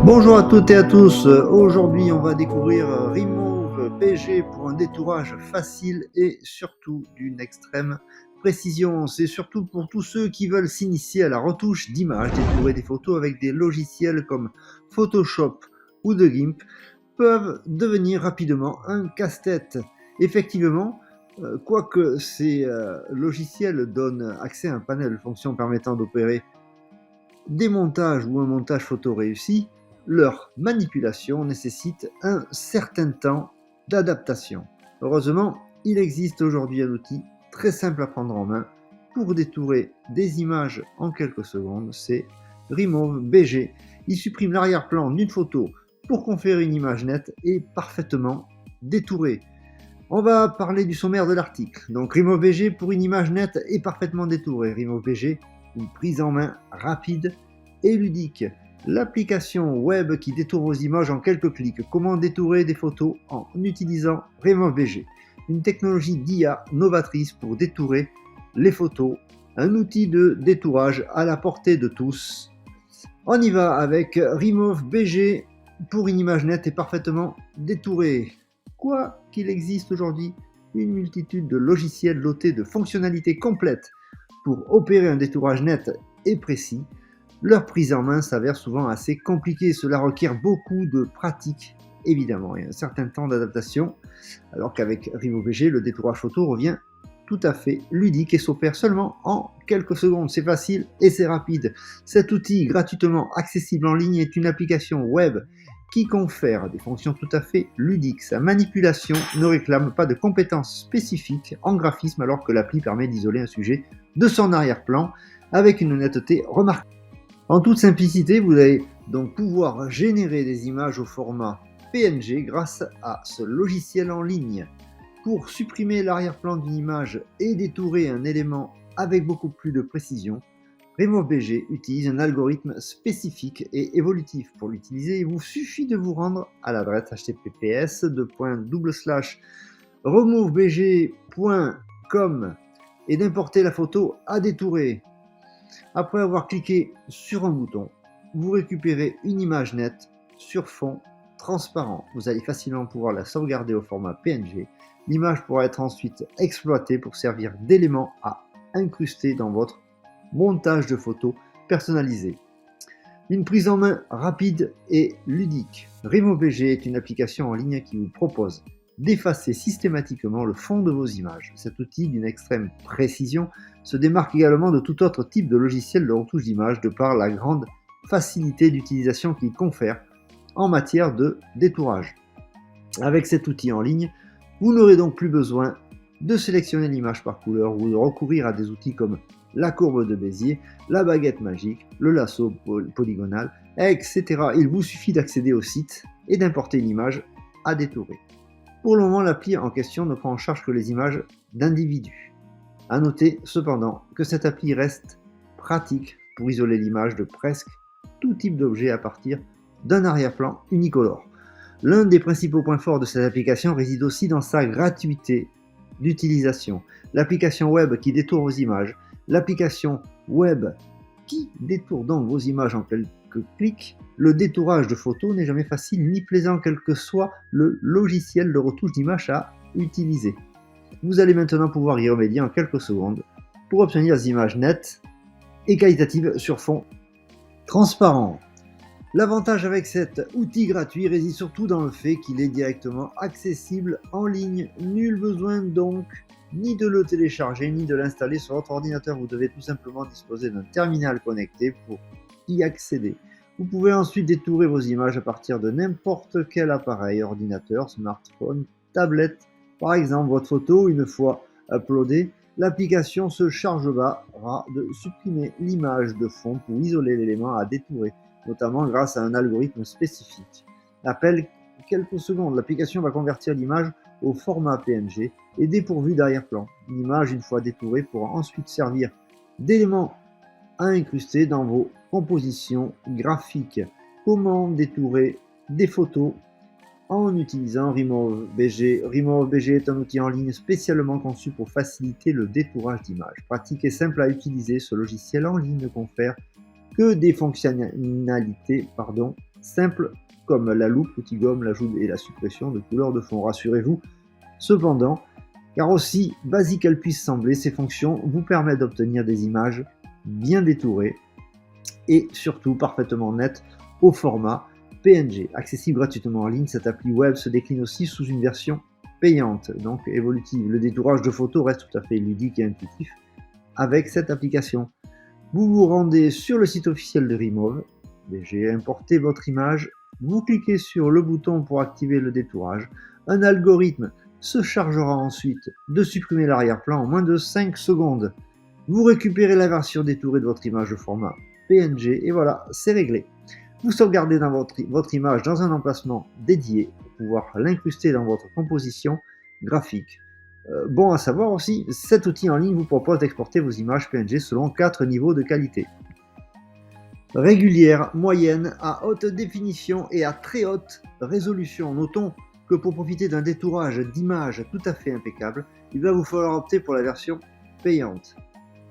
Bonjour à toutes et à tous, aujourd'hui on va découvrir Remove BG pour un détourage facile et surtout d'une extrême précision. C'est surtout pour tous ceux qui veulent s'initier à la retouche d'images, détourer des photos avec des logiciels comme Photoshop ou The GIMP peuvent devenir rapidement un casse-tête. Effectivement, quoique ces logiciels donnent accès à un panel de fonctions permettant d'opérer des montages ou un montage photo réussi, leur manipulation nécessite un certain temps d'adaptation. Heureusement, il existe aujourd'hui un outil très simple à prendre en main pour détourer des images en quelques secondes, c'est Remove BG. Il supprime l'arrière-plan d'une photo pour conférer une image nette et parfaitement détourée. On va parler du sommaire de l'article. Donc Remove BG pour une image nette et parfaitement détourée. Remove BG, une prise en main rapide et ludique. L'application web qui détourne vos images en quelques clics. Comment détourer des photos en utilisant Remove BG. Une technologie d'IA novatrice pour détourer les photos. Un outil de détourage à la portée de tous. On y va avec Remove BG pour une image nette et parfaitement détourée. Quoi qu'il existe aujourd'hui une multitude de logiciels dotés de fonctionnalités complètes pour opérer un détourage net et précis, leur prise en main s'avère souvent assez compliquée. Cela requiert beaucoup de pratique, évidemment, et un certain temps d'adaptation, alors qu'avec Remove BG, le détourage photo revient tout à fait ludique et s'opère seulement en quelques secondes. C'est facile et c'est rapide. Cet outil gratuitement accessible en ligne est une application web qui confère des fonctions tout à fait ludiques. Sa manipulation ne réclame pas de compétences spécifiques en graphisme alors que l'appli permet d'isoler un sujet de son arrière-plan avec une netteté remarquable. En toute simplicité, vous allez donc pouvoir générer des images au format PNG grâce à ce logiciel en ligne. Pour supprimer l'arrière-plan d'une image et détourer un élément avec beaucoup plus de précision, Remove BG utilise un algorithme spécifique et évolutif. Pour l'utiliser, il vous suffit de vous rendre à l'adresse https://removebg.com et d'importer la photo à détourer. Après avoir cliqué sur un bouton, vous récupérez une image nette sur fond transparent. Vous allez facilement pouvoir la sauvegarder au format PNG. L'image pourra être ensuite exploitée pour servir d'élément à incruster dans votre montage de photos personnalisé. Une prise en main rapide et ludique. Remove BG est une application en ligne qui vous propose d'effacer systématiquement le fond de vos images. Cet outil d'une extrême précision se démarque également de tout autre type de logiciel de retouche d'images de par la grande facilité d'utilisation qu'il confère en matière de détourage. Avec cet outil en ligne, vous n'aurez donc plus besoin de sélectionner l'image par couleur ou de recourir à des outils comme la courbe de Bézier, la baguette magique, le lasso polygonal, etc. Il vous suffit d'accéder au site et d'importer une image à détourer. Pour le moment, l'appli en question ne prend en charge que les images d'individus. A noter cependant que cette appli reste pratique pour isoler l'image de presque tout type d'objet à partir d'un arrière-plan unicolore. L'un des principaux points forts de cette application réside aussi dans sa gratuité d'utilisation. L'application web qui détourne vos images, l'application web qui détourne donc vos images en quelques clics. Le détourage de photos n'est jamais facile ni plaisant quel que soit le logiciel de retouche d'image à utiliser. Vous allez maintenant pouvoir y remédier en quelques secondes pour obtenir des images nettes et qualitatives sur fond transparent. L'avantage avec cet outil gratuit réside surtout dans le fait qu'il est directement accessible en ligne. Nul besoin donc ni de le télécharger ni de l'installer sur votre ordinateur. Vous devez tout simplement disposer d'un terminal connecté pour y accéder. Vous pouvez ensuite détourer vos images à partir de n'importe quel appareil, ordinateur, smartphone, tablette. Par exemple, votre photo, une fois uploadée, l'application se chargera de supprimer l'image de fond pour isoler l'élément à détourer, notamment grâce à un algorithme spécifique. Après quelques secondes, l'application va convertir l'image au format PNG et dépourvu d'arrière-plan. L'image, une fois détourée, pourra ensuite servir d'élément à incruster dans vos compositions graphiques. Comment détourer des photos en utilisant Remove BG. Remove BG est un outil en ligne spécialement conçu pour faciliter le détourage d'images. Pratique et simple à utiliser, ce logiciel en ligne ne confère que des fonctionnalités simples comme la loupe, l'outil gomme, l'ajout et la suppression de couleurs de fond. Rassurez-vous, cependant, car aussi basique qu'elles puissent sembler, ces fonctions vous permettent d'obtenir des images bien détourées et surtout parfaitement nettes au format PNG. Accessible gratuitement en ligne, cette appli web se décline aussi sous une version payante, donc évolutive. Le détourage de photos reste tout à fait ludique et intuitif avec cette application. Vous vous rendez sur le site officiel de Remove, BG, importez votre image, vous cliquez sur le bouton pour activer le détourage. Un algorithme se chargera ensuite de supprimer l'arrière-plan en moins de 5 secondes. Vous récupérez la version détourée de votre image de format PNG et voilà, c'est réglé. Vous sauvegardez dans votre image dans un emplacement dédié pour pouvoir l'incruster dans votre composition graphique. Bon à savoir aussi, cet outil en ligne vous propose d'exporter vos images PNG selon 4 niveaux de qualité. Régulière, moyenne, à haute définition et à très haute résolution. Notons que pour profiter d'un détourage d'images tout à fait impeccable, il va vous falloir opter pour la version payante.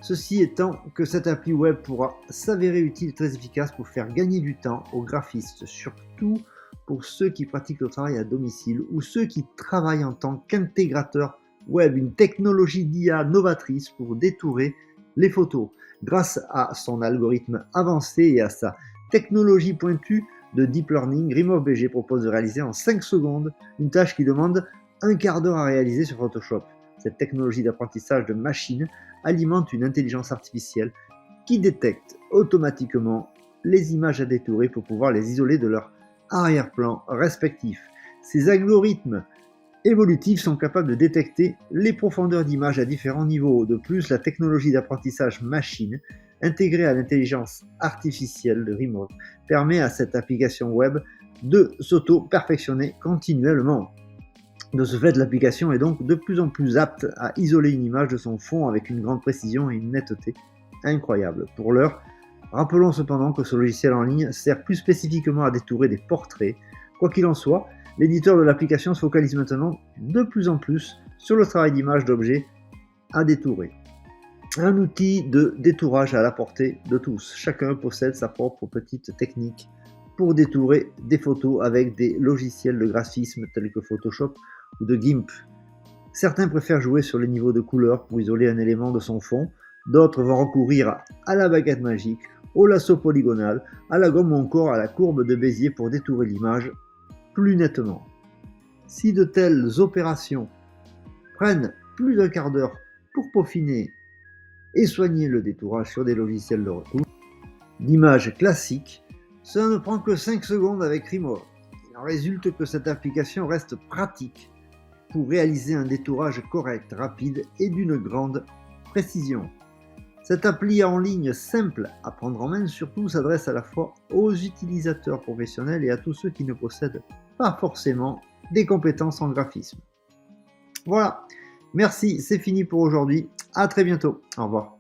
Ceci étant que cette appli web pourra s'avérer utile et très efficace pour faire gagner du temps aux graphistes, surtout pour ceux qui pratiquent le travail à domicile ou ceux qui travaillent en tant qu'intégrateurs web, une technologie d'IA novatrice pour détourer les photos. Grâce à son algorithme avancé et à sa technologie pointue de deep learning, Remove BG propose de réaliser en 5 secondes une tâche qui demande un quart d'heure à réaliser sur Photoshop. Cette technologie d'apprentissage de machine alimente une intelligence artificielle qui détecte automatiquement les images à détourer pour pouvoir les isoler de leur arrière-plan respectif. Ces algorithmes évolutifs sont capables de détecter les profondeurs d'images à différents niveaux. De plus, la technologie d'apprentissage machine intégrée à l'intelligence artificielle de Remove permet à cette application web de s'auto-perfectionner continuellement. De ce fait, l'application est donc de plus en plus apte à isoler une image de son fond avec une grande précision et une netteté incroyable. Pour l'heure, rappelons cependant que ce logiciel en ligne sert plus spécifiquement à détourer des portraits. Quoi qu'il en soit, l'éditeur de l'application se focalise maintenant de plus en plus sur le travail d'image d'objets à détourer. Un outil de détourage à la portée de tous. Chacun possède sa propre petite technique pour détourer des photos avec des logiciels de graphisme tels que Photoshop ou de GIMP. Certains préfèrent jouer sur les niveaux de couleurs pour isoler un élément de son fond. D'autres vont recourir à la baguette magique, au lasso polygonal, à la gomme ou encore à la courbe de Bézier pour détourer l'image plus nettement. Si de telles opérations prennent plus d'un quart d'heure pour peaufiner et soigner le détourage sur des logiciels de retouche d'images classiques, cela ne prend que 5 secondes avec Remove. Il en résulte que cette application reste pratique pour réaliser un détourage correct, rapide et d'une grande précision. Cette appli en ligne simple à prendre en main surtout s'adresse à la fois aux utilisateurs professionnels et à tous ceux qui ne possèdent pas forcément des compétences en graphisme. Voilà, merci, c'est fini pour aujourd'hui. À très bientôt. Au revoir.